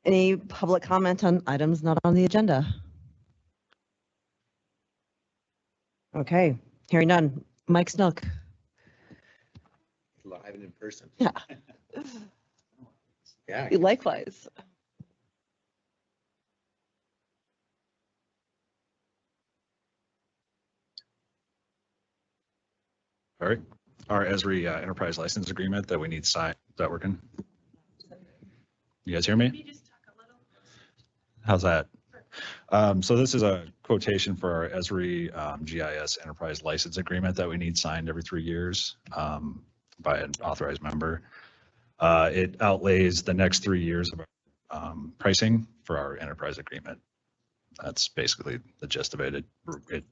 Any public comment on items not on the agenda? Okay, hearing none. Mike Snook. Live and in person. Yeah. Yeah. Likewise. All right, our Esri enterprise license agreement that we need signed. Is that working? You guys hear me? How's that? So this is a quotation for our Esri GIS enterprise license agreement that we need signed every 3 years by an authorized member. It outlays the next 3 years of pricing for our enterprise agreement. That's basically the gist of it. It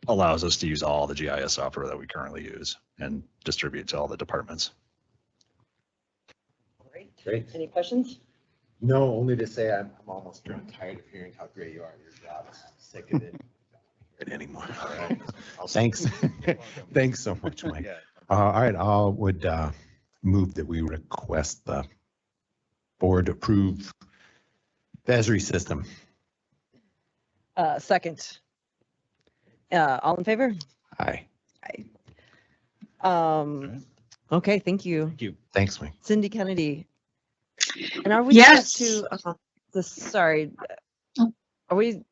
allows us to use all the GIS software that we currently use and distribute to all the departments. Great. Any questions? No, only to say I'm almost tired of hearing how great you are at your job. I'm sick of it. It anymore. All right. Thanks. Thanks so much, Mike. Yeah. All right, I would move that we request the board approve the Esri system. Second. All in favor? Aye. Okay, thank you. Thank you. Thanks, Mike. Cindy Kennedy. And are we Yes. set to sorry, are we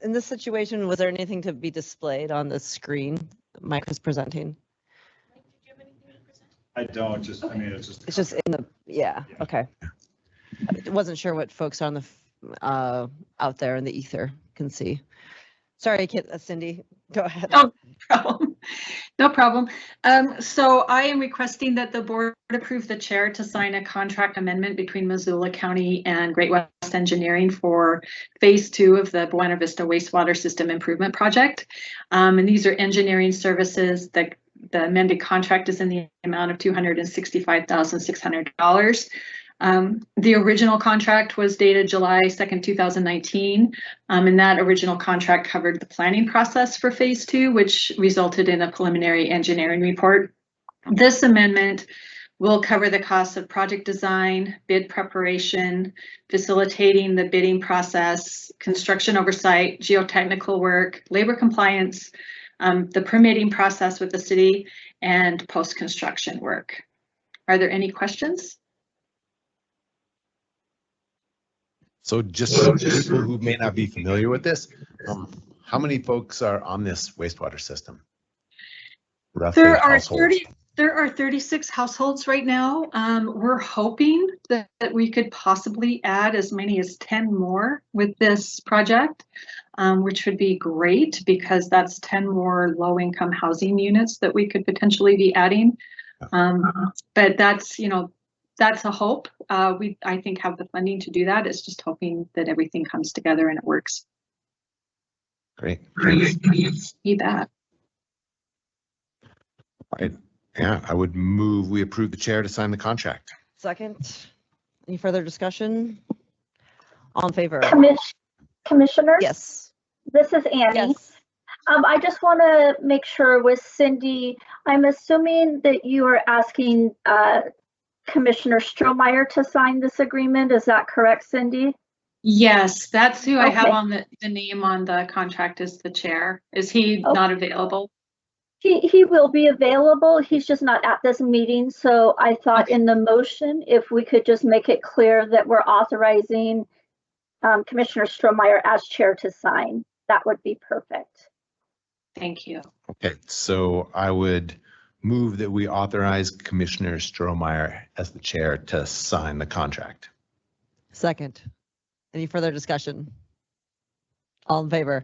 in this situation? Was there anything to be displayed on the screen that Mike was presenting? I don't just, I mean, it's just in the, yeah. Okay. I wasn't sure what folks on the, out there in the ether can see. Sorry, Cindy, go ahead. No problem. No problem. So I am requesting that the board approve the chair to sign a contract amendment between Missoula County and Great West Engineering for phase 2 of the Buena Vista Wastewater System Improvement Project. And these are engineering services. The amended contract is in the amount of $265,600. The original contract was dated July 2nd, 2019, and that original contract covered the planning process for phase 2, which resulted in a preliminary engineering report. This amendment will cover the costs of project design, bid preparation, facilitating the bidding process, construction oversight, geotechnical work, labor compliance, the permitting process with the city, and post-construction work. Are there any questions? So just for people who may not be familiar with this, how many folks are on this wastewater system? Roughly There are 36 households right now. We're hoping that we could possibly add as many as 10 more with this project, which would be great because that's 10 more low-income housing units that we could potentially be adding. But that's, that's a hope. I think have the funding to do that. It's just hoping that everything comes together and it works. Great. You bet. All right. Yeah, I would move we approve the chair to sign the contract. Second. Any further discussion? All in favor? Commissioners? Yes. This is Annie. Yes. I just want to make sure with Cindy, I'm assuming that you are asking Commissioner Strohmeyer to sign this agreement. Is that correct, Cindy? Yes, that's who I have Okay. on the name on the contract is the chair. Is he not available? He will be available. He's just not at this meeting. So I thought in the motion, if we could just make it clear that we're authorizing Commissioner Strohmeyer as chair to sign, that would be perfect. Thank you. Okay, so I would move that we authorize Commissioner Strohmeyer as the chair to sign the contract. Second. Any further discussion? All in favor?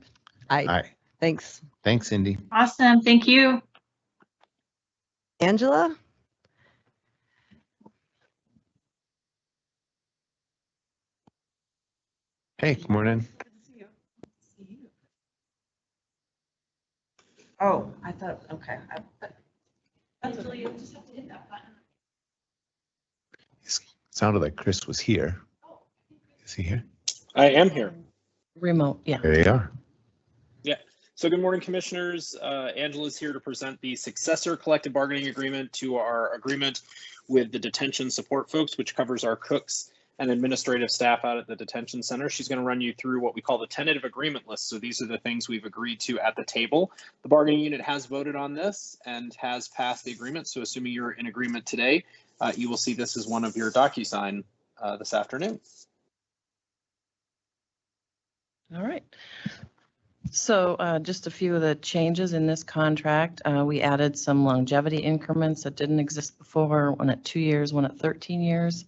Aye. Aye. Thanks. Thanks, Cindy. Awesome. Thank you. Angela? Hey, good morning. Oh, I thought, okay. Sounded like Chris was here. Is he here? I am here. Remote, yeah. There you are. Yeah. So good morning, commissioners. Angela's here to present the successor collective bargaining agreement to our agreement with the detention support folks, which covers our cooks and administrative staff out at the detention center. She's going to run you through what we call the tentative agreement list. So these are the things we've agreed to at the table. The bargaining unit has voted on this and has passed the agreement. So assuming you're in agreement today, you will see this as one of your DocuSign this afternoon. All right. So just a few of the changes in this contract. We added some longevity increments that didn't exist before, one at 2 years, one at 13 years.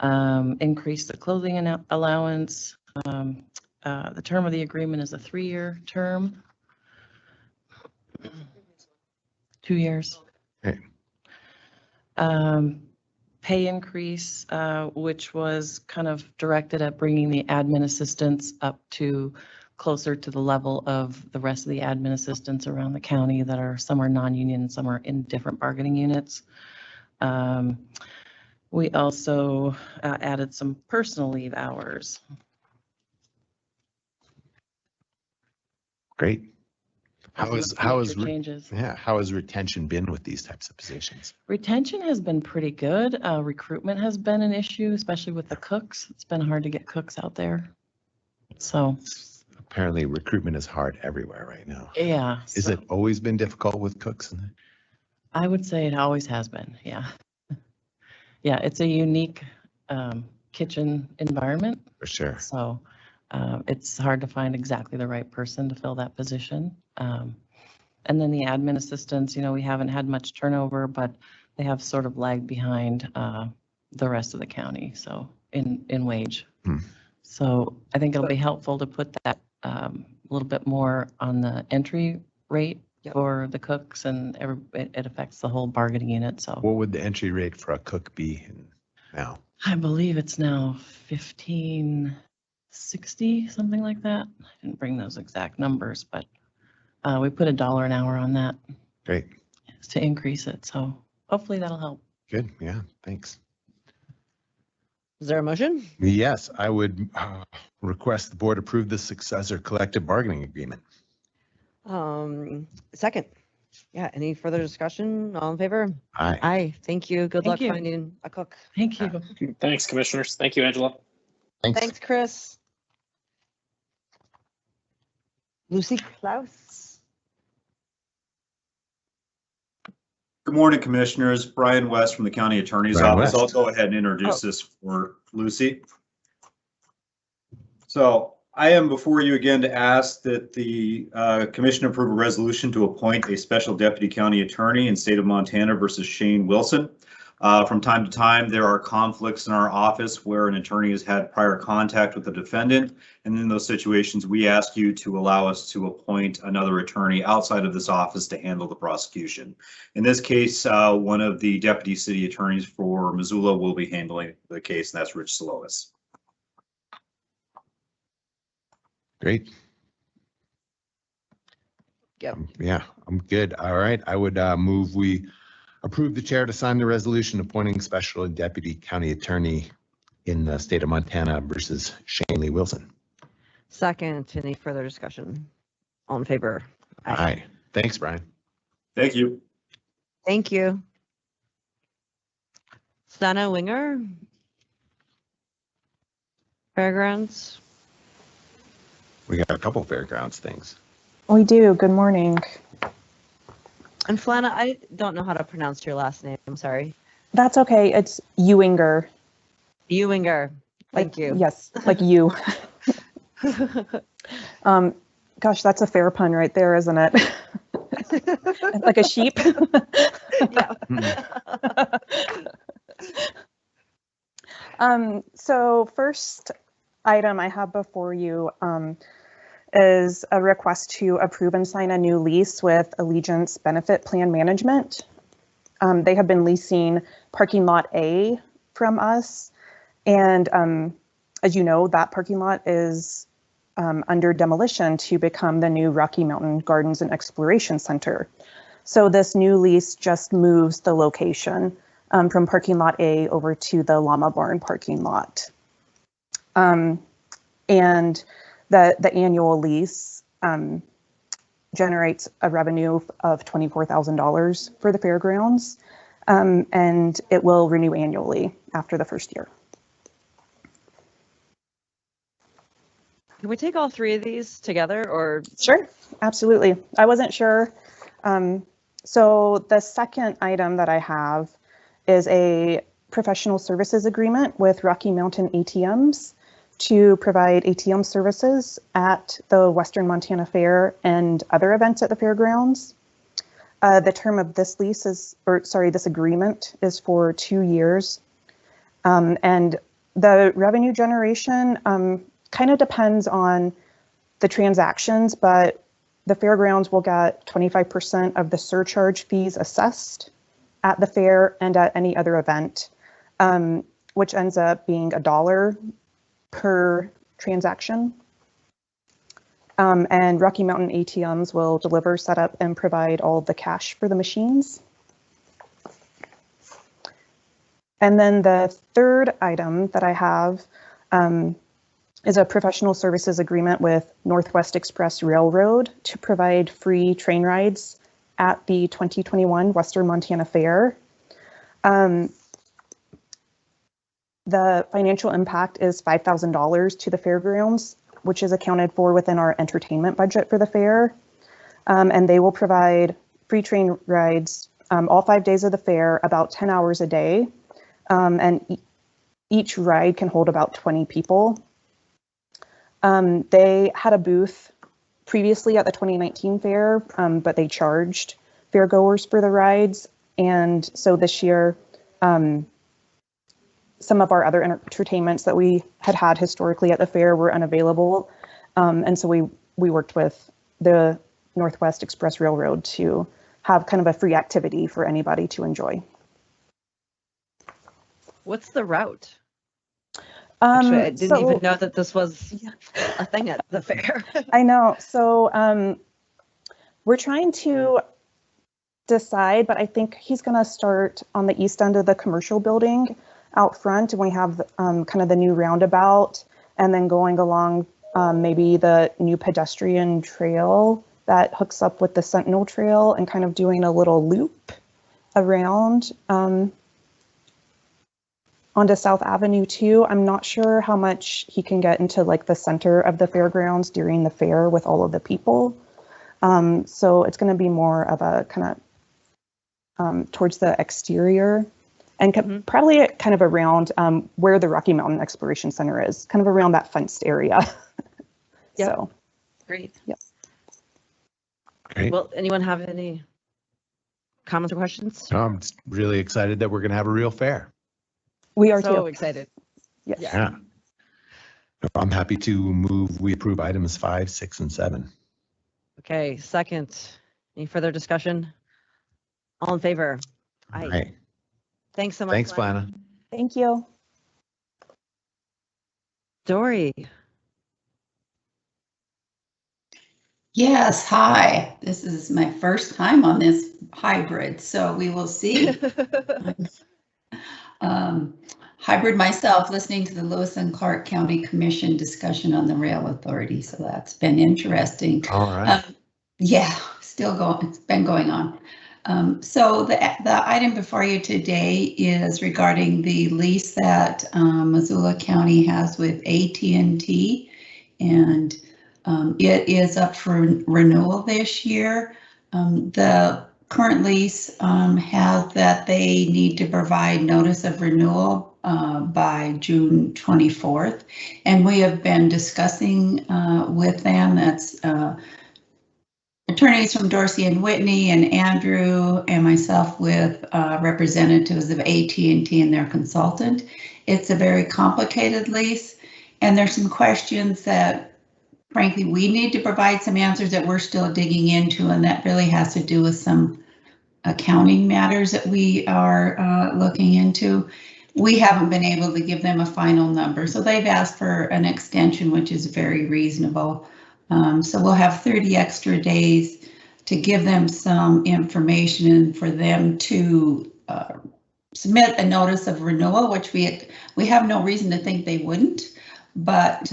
Increased the clothing allowance. The term of the agreement is a 3-year term. 2 years. Okay. Pay increase, which was kind of directed at bringing the admin assistants up to closer to the level of the rest of the admin assistants around the county that are, some are non-union, some are in different bargaining units. We also added some personal leave hours. Great. How has changes? how has retention been with these types of positions? Retention has been pretty good. Recruitment has been an issue, especially with the cooks. It's been hard to get cooks out there. So Apparently recruitment is hard everywhere right now. yeah. Is it always been difficult with cooks? I would say it always has been. Yeah. Yeah, it's a unique kitchen environment. For sure. So it's hard to find exactly the right person to fill that position. And then the admin assistants, you know, we haven't had much turnover, but they have sort of lagged behind the rest of the county. So in wage. So I think it'll be helpful to put that a little bit more on the entry rate for the cooks, and it affects the whole bargaining unit. So What would the entry rate for a cook be now? I believe it's now $15.60, something like that. I didn't bring those exact numbers, but we put $1 an hour on that Great. to increase it. So hopefully that'll help. Good. Yeah. Thanks. Is there a motion? Yes, I would request the board approve the successor collective bargaining agreement. Second. Yeah, any further discussion? All in favor? Aye. Aye, thank you. Good Thank luck you. finding a cook. Thank you. Thanks, commissioners. Thank you, Angela. Thanks, Chris. Lucy Klaus. Good morning, Commissioners. Brian West from the County Attorney's Brian Office. West. I'll go ahead and introduce this for Lucy. So I am before you again to ask that the Commission approve a resolution to appoint a special deputy county attorney in state of Montana versus Shane Wilson. From time to time, there are conflicts in our office where an attorney has had prior contact with the defendant. And in those situations, we ask you to allow us to appoint another attorney outside of this office to handle the prosecution. In this case, one of the deputy city attorneys for Missoula will be handling the case, and that's Rich Solois. Great. Yep. Yeah, I'm good. All right. I would move we approve the chair to sign the resolution appointing special deputy county attorney in the state of Montana versus Shane Lee Wilson. Second, any further discussion? All in favor? Aye. Thanks, Brian. Thank you. Thank you. Sana Winger. Fairgrounds. We got a couple fairgrounds things. We do. Good morning. And Flana, I don't know how to pronounce your last name. I'm sorry. That's okay. It's Ewinger. Ewinger. Thank you. Yes, like you. Gosh, that's a fair pun right there, isn't it? Like a sheep. So first item I have before you is a request to approve and sign a new lease with Allegiance Benefit Plan Management. They have been leasing parking lot A from us. And as you know, that parking lot is under demolition to become the new Rocky Mountain Gardens and Exploration Center. So this new lease just moves the location from parking lot A over to the Llama Barn parking lot. And the annual lease generates a revenue of $24,000 for the fairgrounds, and it will renew annually after the first year. Can we take all three of these together or? Sure, absolutely. I wasn't sure. So the second item that I have is a professional services agreement with Rocky Mountain ATMs to provide ATM services at the Western Montana Fair and other events at the fairgrounds. The term of this lease is, this agreement is for 2 years. And the revenue generation kind of depends on the transactions, but the fairgrounds will get 25% of the surcharge fees assessed at the fair and at any other event, which ends up being $1 per transaction. And Rocky Mountain ATMs will deliver, set up, and provide all of the cash for the machines. And then the third item that I have is a professional services agreement with Northwest Express Railroad to provide free train rides at the 2021 Western Montana Fair. The financial impact is $5,000 to the fairgrounds, which is accounted for within our entertainment budget for the fair. And they will provide free train rides all 5 days of the fair, about 10 hours a day. And each ride can hold about 20 people. They had a booth previously at the 2019 fair, but they charged fairgoers for the rides. And so this year, some of our other entertainments that we had historically at the fair were unavailable. And so we worked with the Northwest Express Railroad to have kind of a free activity for anybody to enjoy. What's the route? Actually, I didn't even know that this was a thing at the fair. I know. So we're trying to decide, but I think he's going to start on the east end of the commercial building out front, and we have kind of the new roundabout, and then going along maybe the new pedestrian trail that hooks up with the Sentinel Trail, and kind of doing a little loop around onto South Avenue too. I'm not sure how much he can get into like the center of the fairgrounds during the fair with all of the people. So it's going to be more of a kind of towards the exterior, and probably kind of around where the Rocky Mountain Exploration Center is, kind of around that fenced area. Yep. So great. Yep. Great. Well, anyone have any comments or questions? No, I'm just really excited that we're going to have a real fair. We are so too excited. Yes. Yeah. I'm happy to move. We approve items 5, 6, and 7. Okay, second. Any further discussion? All in favor? Aye. Right. Thanks so much. Thanks, Flana. Thank you. Dory. Yes, hi. This is my first time on this hybrid, so we will see. Hybrid myself, listening to the Lewis and Clark County Commission discussion on the rail authority, so that's been interesting. All right. Yeah, still going. It's been going on. So the item before you today is regarding the lease that Missoula County has with AT&T, and it is up for renewal this year. The current lease has that they need to provide notice of renewal by June 24th, and we have been discussing with them. That's attorneys from Dorsey and Whitney and Andrew and myself with representatives of AT&T and their consultant. It's a very complicated lease, and there's some questions that frankly we need to provide some answers that we're still digging into, and that really has to do with some accounting matters that we are looking into. We haven't been able to give them a final number, so they've asked for an extension, which is very reasonable. So we'll have 30 extra days to give them some information and for them to submit a notice of renewal, which we have no reason to think they wouldn't, but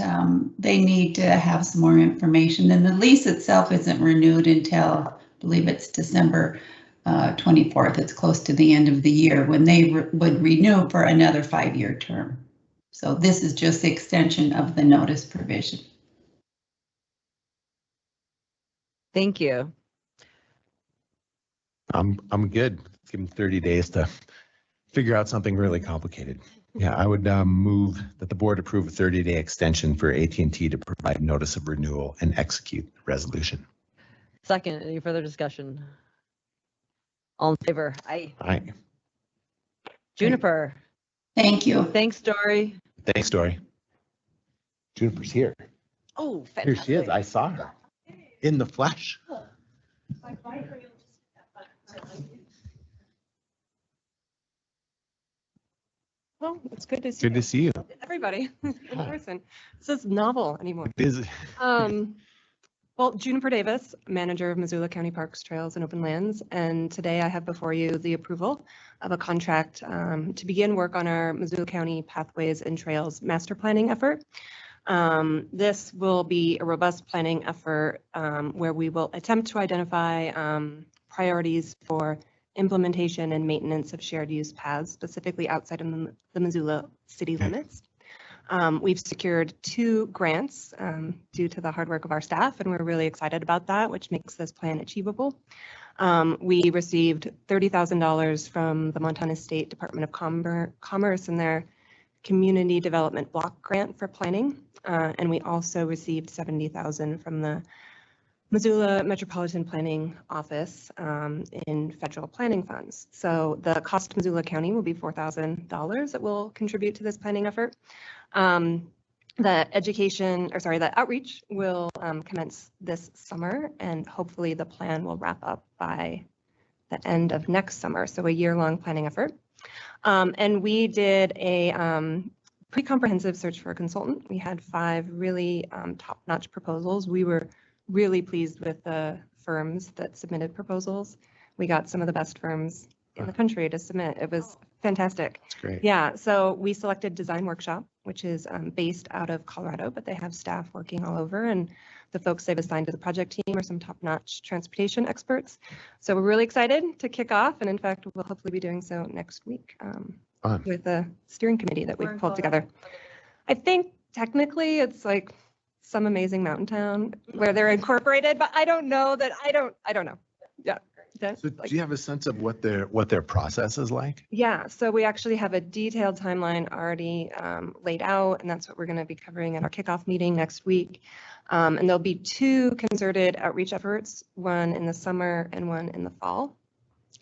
they need to have some more information. And the lease itself isn't renewed until, I believe it's December 24th. It's close to the end of the year when they would renew for another 5-year term. So this is just the extension of the notice provision. Thank you. I'm good. Give them 30 days to figure out something really complicated. Yeah, I would move that the board approve a 30-day extension for AT&T to provide notice of renewal and execute the resolution. Second, any further discussion? All in favor? Aye. Aye. Juniper. Thank you. Thanks, Dory. Thanks, Dory. Juniper's here. Oh, Here fantastic. she is. I saw her in the flesh. Well, it's good to see Good to see you. everybody in Hi. person. This is novel anymore. Busy. Well, Juniper Davis, manager of Missoula County Parks, Trails, and Open Lands, and today I have before you the approval of a contract to begin work on our Missoula County Pathways and Trails master planning effort. This will be a robust planning effort where we will attempt to identify priorities for implementation and maintenance of shared use paths, specifically outside of the Missoula city limits. We've secured 2 grants due to the hard work of our staff, and we're really excited about that, which makes this plan achievable. We received $30,000 from the Montana State Department of Commerce in their Community Development Block Grant for planning, and we also received $70,000 from the Missoula Metropolitan Planning Office in federal planning funds. So the cost to Missoula County will be $4,000 that will contribute to this planning effort. The outreach will commence this summer, and hopefully the plan will wrap up by the end of next summer. So a year-long planning effort. And we did a pretty comprehensive search for a consultant. We had 5 really top-notch proposals. We were really pleased with the firms that submitted proposals. We got some of the best firms in the country to submit. It was fantastic. That's great. Yeah, so we selected Design Workshop, which is based out of Colorado, but they have staff working all over, and the folks they've assigned to the project team are some top-notch transportation experts. So we're really excited to kick off, and in fact, we'll hopefully be doing so next week with a steering committee that we've pulled together. I think technically it's like some amazing mountain town where they're incorporated, but I don't know that. I don't know. Yeah. So do you have a sense of what their process is like? Yeah, so we actually have a detailed timeline already laid out, and that's what we're going to be covering at our kickoff meeting next week. And there'll be 2 concerted outreach efforts, one in the summer and one in the fall.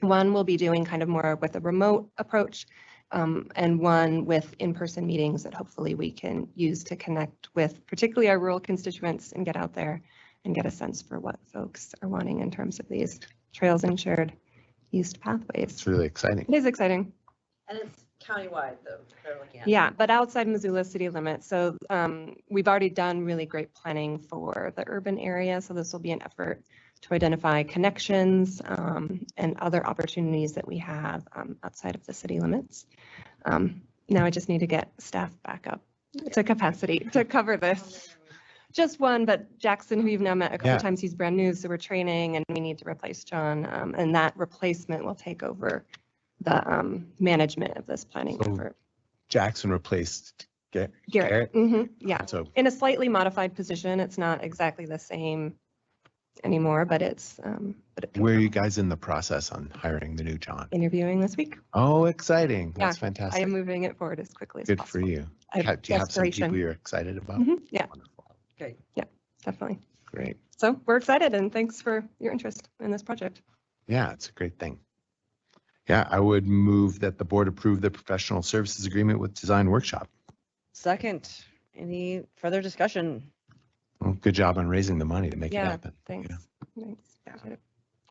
One will be doing kind of more with a remote approach, and one with in-person meetings that hopefully we can use to connect with particularly our rural constituents and get out there and get a sense for what folks are wanting in terms of these trails and shared use pathways. It's really exciting. It is exciting. And it's countywide, though, they're looking at. Yeah, but outside Missoula city limits. So we've already done really great planning for the urban area. So this will be an effort to identify connections and other opportunities that we have outside of the city limits. Now I just need to get staff back up to capacity to cover this. Just one, but Jackson, who you've now met a couple times, he's brand new, so we're training and we need to replace John. And that replacement will take over the management of this planning effort. Jackson replaced Garrett. Yeah, So in a slightly modified position. It's not exactly the same anymore, but it's where are you guys in the process on hiring the new John? Interviewing this week. Oh, exciting. That's Yeah, fantastic. I am moving it forward as quickly as Good possible. for you. I have Do you have some desperation. people you're excited about? Yeah. Wonderful. Great. Yeah, definitely. Great. So we're excited, and thanks for your interest in this project. Yeah, it's a great thing. Yeah, I would move that the board approve the professional services agreement with Design Workshop. Second, any further discussion? Well, good job on raising the money to make it Yeah, happen. thanks. Yeah. Thanks. Appreciate it.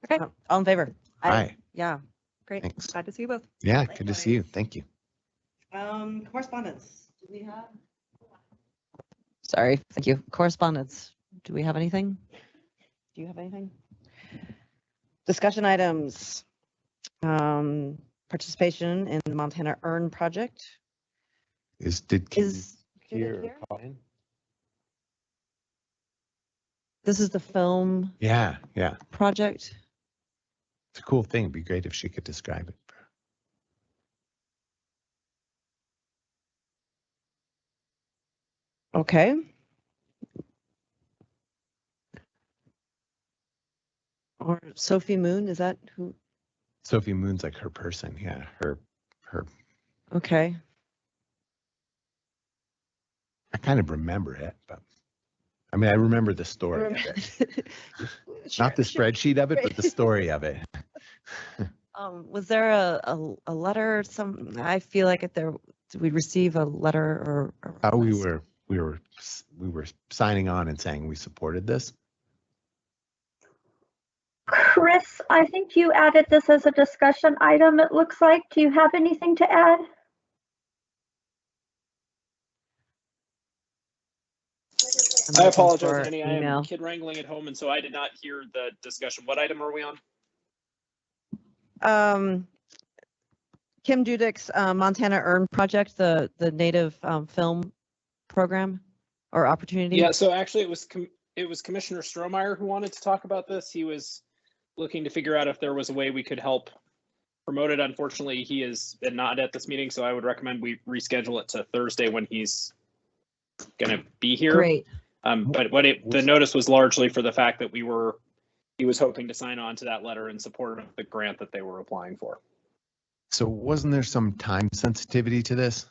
Okay, All in favor? Aye. Yeah. great. Thanks. Glad to see you both. Yeah, good to see you. Thank you. Correspondence, do we have? Sorry, thank you. Correspondence, do we have anything? Do you have anything? Discussion items. Participation in the Montana Earn project. Did Kim Is here here? call in? This is the film Yeah, project. it's a cool thing. It'd be great if she could describe it. Okay. Or Sophie Moon, is that who? Sophie Moon's like her person. Yeah, her. Okay. I kind of remember it, but I mean, I remember the story of it. Not the spreadsheet of it, but the story of it. Was there a letter? I feel like did we receive a letter or? We were signing on and saying we supported this. Chris, I think you added this as a discussion item, it looks like. Do you have anything to add? I apologize, Annie. I am kid wrangling at home, and so I did not hear the discussion. What item are we on? Kim Dudek's Montana Earn project, the native film program or opportunity. Yeah, so actually it was Commissioner Strohmeyer who wanted to talk about this. He was looking to figure out if there was a way we could help promote it. Unfortunately, he is not at this meeting, so I would recommend we reschedule it to Thursday when he's going to be here. Great. But the notice was largely for the fact that he was hoping to sign on to that letter in support of the grant that they were applying for. So wasn't there some time sensitivity to this?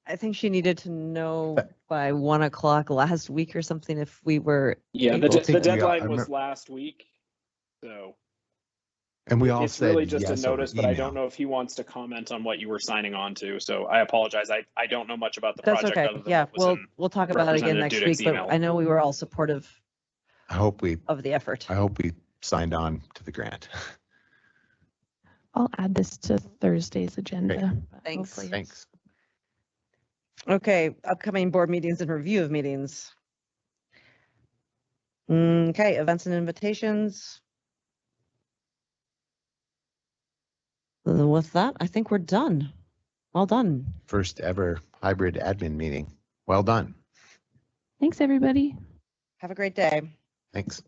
I think she needed to know by 1 o'clock last week or something if we were. Yeah, the deadline was last week. So. And we all it's said really just yes a notice, over but I email. don't know if he wants to comment on what you were signing on to. So I apologize. I don't know much about the That's project. okay. Other than yeah, what was we'll talk about it again next Representative week. Dudek's But email. I know we were all supportive of the effort. I hope we signed on to the grant. I'll add this to Thursday's agenda. Thanks. Thanks. Okay, upcoming board meetings and review of meetings. Okay, events and invitations. With that, I think we're done. Well done. First ever hybrid admin meeting. Well done. Thanks, everybody. Have a great day. Thanks.